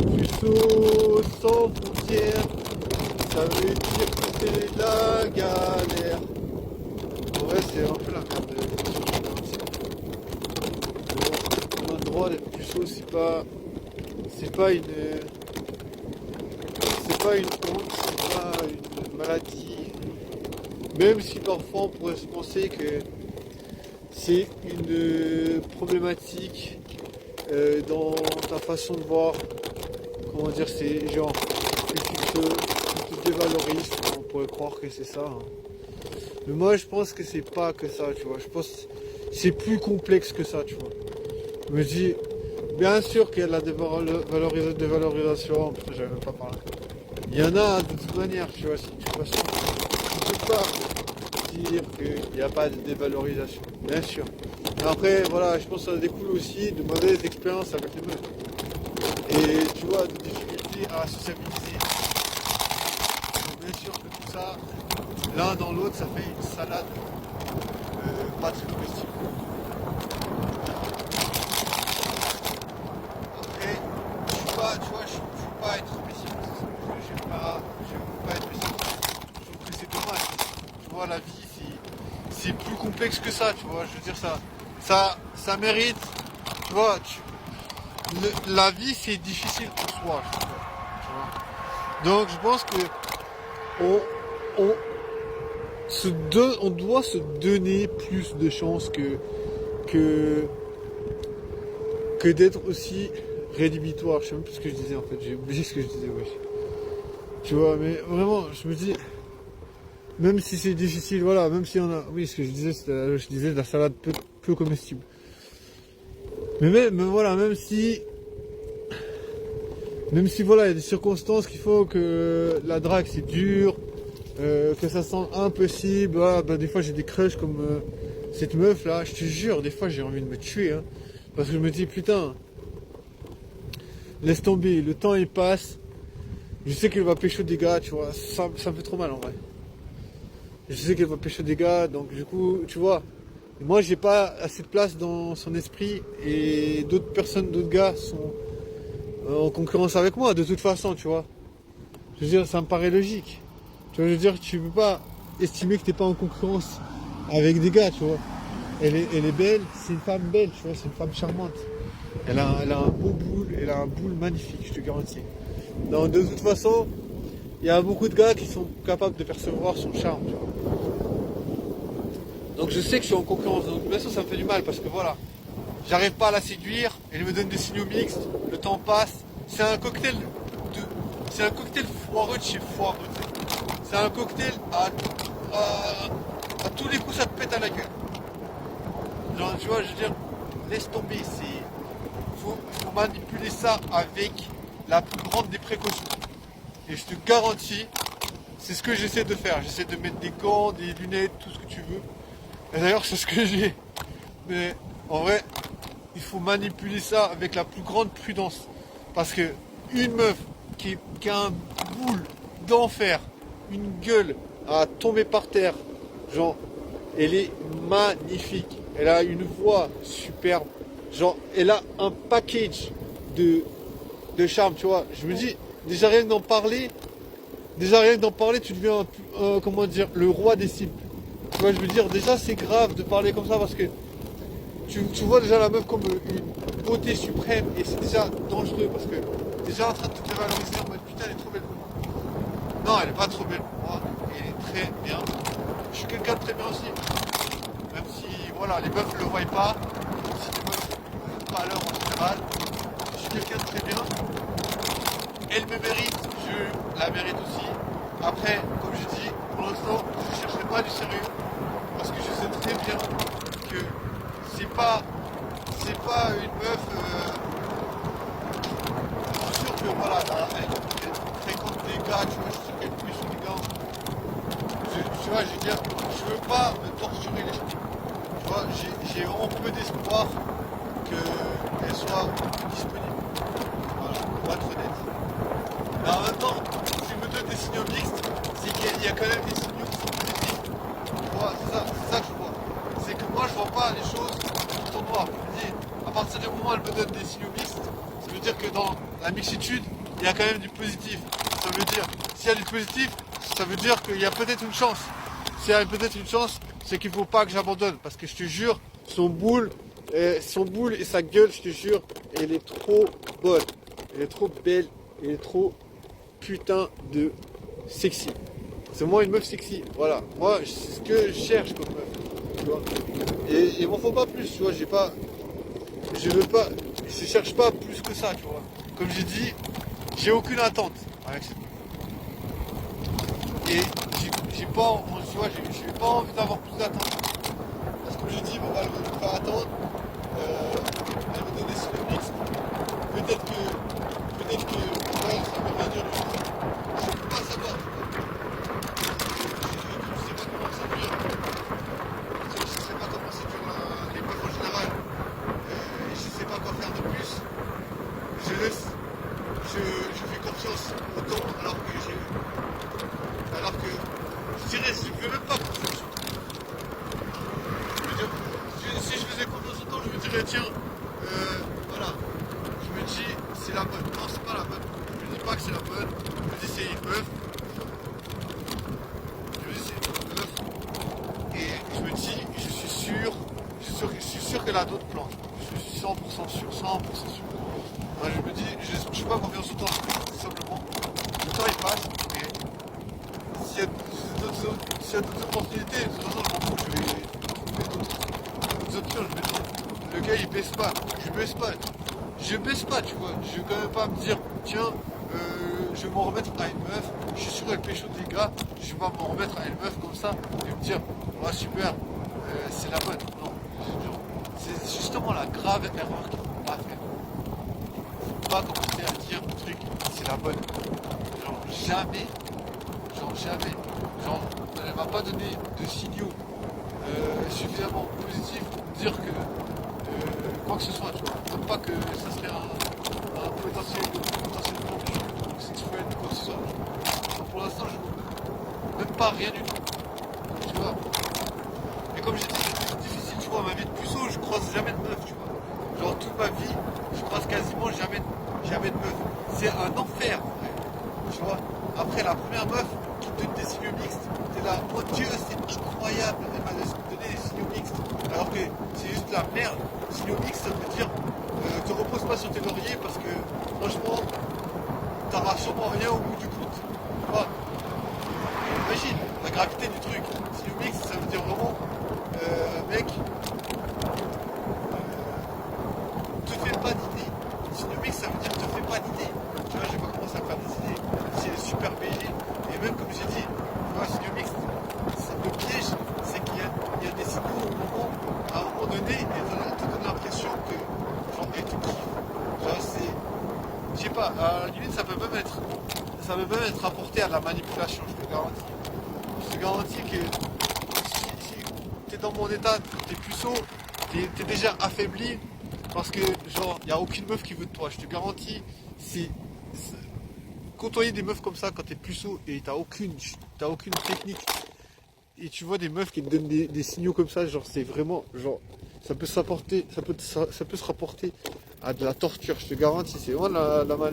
puceau sans frontières, ça veut dire que c'est la galère. En vrai, c'est un peu la merde de l'éducation. On a le droit d'être puceau, c'est pas une honte, c'est pas une maladie. Même si parfois on pourrait se penser que c'est une problématique dans ta façon de voir, comment dire, c'est genre tu te dévalorises, on pourrait croire que c'est ça. Hein. Mais moi je pense que c'est pas que ça, tu vois. Je pense que c'est plus complexe que ça, tu vois. Je me dis, bien sûr qu'il y a de la dévalorisation, j'avais même pas parlé. Il y en a de toute manière, tu vois, si tu passes, tu peux pas dire qu'il n'y a pas de dévalorisation, bien sûr. Mais après, voilà, je pense que ça découle aussi de mauvaises expériences avec les meufs. Et tu vois, de difficultés à sociabiliser. Donc, bien sûr que tout ça, l'un dans l'autre, ça fait une salade pas très comestible. Après, je suis pas, tu vois, je veux pas être pessimiste. Je veux pas être pessimiste. Je trouve que c'est dommage. Tu vois, la vie, c'est plus complexe que ça, tu vois. Je veux dire, ça mérite, tu vois, la vie, c'est difficile pour soi, je trouve, tu vois. Donc, je pense que on doit se donner plus de chances que d'être aussi rédhibitoire. Je sais même plus ce que je disais en fait, j'ai oublié ce que je disais, oui. Tu vois, mais vraiment, je me dis, même si c'est difficile, voilà, même si on a, oui, ce que je disais, je disais de la salade peu comestible. Mais voilà, même si voilà, il y a des circonstances qui font que la drague c'est dur, que ça sent impossible, voilà, bah, des fois j'ai des crushs comme cette meuf là, je te jure, des fois j'ai envie de me tuer, hein, parce que je me dis putain, laisse tomber, le temps il passe, je sais qu'elle va pécho des gars, tu vois, ça me fait trop mal en vrai. Je sais qu'elle va pécho des gars, donc du coup, tu vois, moi j'ai pas assez de place dans son esprit et d'autres personnes, d'autres gars sont en concurrence avec moi de toute façon, tu vois. Je veux dire, ça me paraît logique. Tu vois, je veux dire, tu peux pas estimer que t'es pas en concurrence avec des gars, tu vois. Elle est belle, c'est une femme belle, tu vois, c'est une femme charmante. Elle a un beau boule, elle a un boule magnifique, je te garantis. Donc de toute façon, il y a beaucoup de gars qui sont capables de percevoir son charme, tu vois. Donc je sais que je suis en concurrence, donc bien sûr ça me fait du mal parce que voilà, j'arrive pas à la séduire, elle me donne des signaux mixtes, le temps passe, c'est un cocktail foireux de chez foireux. C'est un cocktail à tous les coups ça te pète à la gueule. Genre tu vois, je veux dire, laisse tomber, faut manipuler ça avec la plus grande des précautions. Et je te garantis, c'est ce que j'essaie de faire. J'essaie de mettre des gants, des lunettes, tout ce que tu veux. Et d'ailleurs, c'est ce que j'ai. Mais en vrai, il faut manipuler ça avec la plus grande prudence. Parce que une meuf qui a un boule d'enfer, une gueule à tomber par terre, genre, elle est magnifique. Elle a une voix superbe. Genre, elle a un package de charme, tu vois. Je me dis, déjà rien que d'en parler, tu deviens, comment dire, le roi des cibles. Tu vois, je veux dire, déjà c'est grave de parler comme ça parce que tu vois déjà la meuf comme une beauté suprême et c'est déjà dangereux parce que t'es déjà en train de te dévaloriser en mode putain elle est trop belle pour moi. Non, elle est pas trop belle pour moi, elle est très bien. Je suis quelqu'un de très bien aussi. Même si voilà, les meufs ne le voient pas, si les meufs n'ont pas à l'heure en général, je suis quelqu'un de très bien. Elle me mérite, je la mérite aussi. Après, comme je dis, pour l'instant, je ne chercherai pas du sérieux parce que je sais très bien que c'est pas une meuf. Je suis sûr que voilà, elle fréquente des gars, tu vois, je sais qu'elle pousse sur des gars. Tu vois, je veux dire, je veux pas me torturer les gens. Tu vois, j'ai vraiment peu d'espoir qu'elle soit disponible. Voilà, pour être honnête. Mais en même temps, si je me donne des signaux mixtes, c'est qu'il y a quand même des signaux qui sont positifs. Tu vois, c'est ça que je vois. C'est que moi je vois pas les choses qui sont noires. Je me dis, à partir du moment où elle me donne des signaux mixtes, ça veut dire que dans la mixitude, il y a quand même du positif. Ça veut dire, s'il y a du positif, ça veut dire qu'il y a peut-être une chance. S'il y a peut-être une chance, c'est qu'il ne faut pas que j'abandonne. Parce que je te jure, son boule et sa gueule, je te jure, elle est trop bonne. Elle est trop belle. Elle est trop putain de sexy. C'est moi une meuf sexy. Voilà. Moi, c'est ce que je cherche comme meuf. Tu vois. Et il m'en faut pas plus, tu vois. Je cherche pas plus que ça, tu vois. Comme j'ai dit, j'ai aucune attente avec cette meuf. Et j'ai pas, tu vois, j'ai pas envie d'avoir plus d'attente. Parce que comme j'ai dit, bon, elle me faire attendre. Elle me donner sur le mix. Peut-être que ouais, ça peut rien dire le jour. Je peux pas savoir. Je sais pas comment ça dure. Je sais pas comment ça dure les meufs en général. Je sais pas quoi faire de plus. Je fais confiance au temps alors que je dirais, je ne fais même pas confiance au temps. Si je faisais confiance au temps, je me dirais, tiens, voilà, je me dis, c'est la bonne. Non, c'est pas la bonne. Je me dis pas que c'est la bonne. Je me dis, c'est une meuf. Et je me dis, je suis sûr qu'elle a d'autres plans. Je suis 100% sûr, 100% sûr. Moi, je me dis, je ne fais pas confiance au temps, tout simplement. Le temps il passe, et s'il y a d'autres opportunités, de toute façon, je m'en fous, je vais trouver d'autres options. Le gars il baisse pas, je baisse pas, tu vois. Je vais quand même pas me dire, tiens, je vais m'en remettre à une meuf, je suis sûr qu'elle pécho des gars, je vais pas m'en remettre à une meuf comme ça et me dire, ouais, super, c'est la bonne. Non, c'est justement la grave erreur qu'il faut pas faire. Pas commencer à dire le truc, c'est la bonne. Jamais. Elle m'a pas donné de signaux suffisamment positifs pour me dire que quoi que ce soit, tu vois. Même pas que ça serait un potentiellement sexuel ou quoi que ce soit. Pour l'instant, je vois même pas rien du tout. Tu vois. Et comme j'ai dit, c'est difficile, tu vois, ma vie de puceau, je croise jamais de meuf, tu vois. Genre toute ma vie, je croise quasiment jamais de meuf. C'est un enfer, tu vois. Après la première meuf qui te donne des signaux mixtes, t'es là, oh Dieu, c'est incroyable, elle m'a donné des signaux mixtes. Alors que c'est juste la merde. Signaux mixtes, ça veut dire te repose pas sur tes lauriers parce que franchement, t'auras sûrement rien au bout du compte. Tu vois. Imagine la gravité du truc. Signaux mixtes, ça veut dire vraiment, mec, te fais pas d'idée. Signaux mixtes, ça veut dire te fais pas d'idée. Tu vois, j'ai pas commencé à faire des idées. Si elle est super BG, et même comme j'ai dit, tu vois, signaux mixtes, le piège, c'est qu'il y a des signaux à un moment donné, et te donne l'impression que genre elle te kiffe. Genre c'est. Je sais pas, à la limite ça peut même être rapporté à de la manipulation, je te garantis. Je te garantis que si t'es dans mon état, t'es puceau, t'es déjà affaibli, parce que genre il n'y a aucune meuf qui veut de toi, je te garantis, côtoyer des meufs comme ça quand t'es puceau et t'as aucune technique et tu vois des meufs qui te donnent des signaux comme ça, genre c'est vraiment genre ça peut se rapporter à de la torture, je te garantis, c'est vraiment la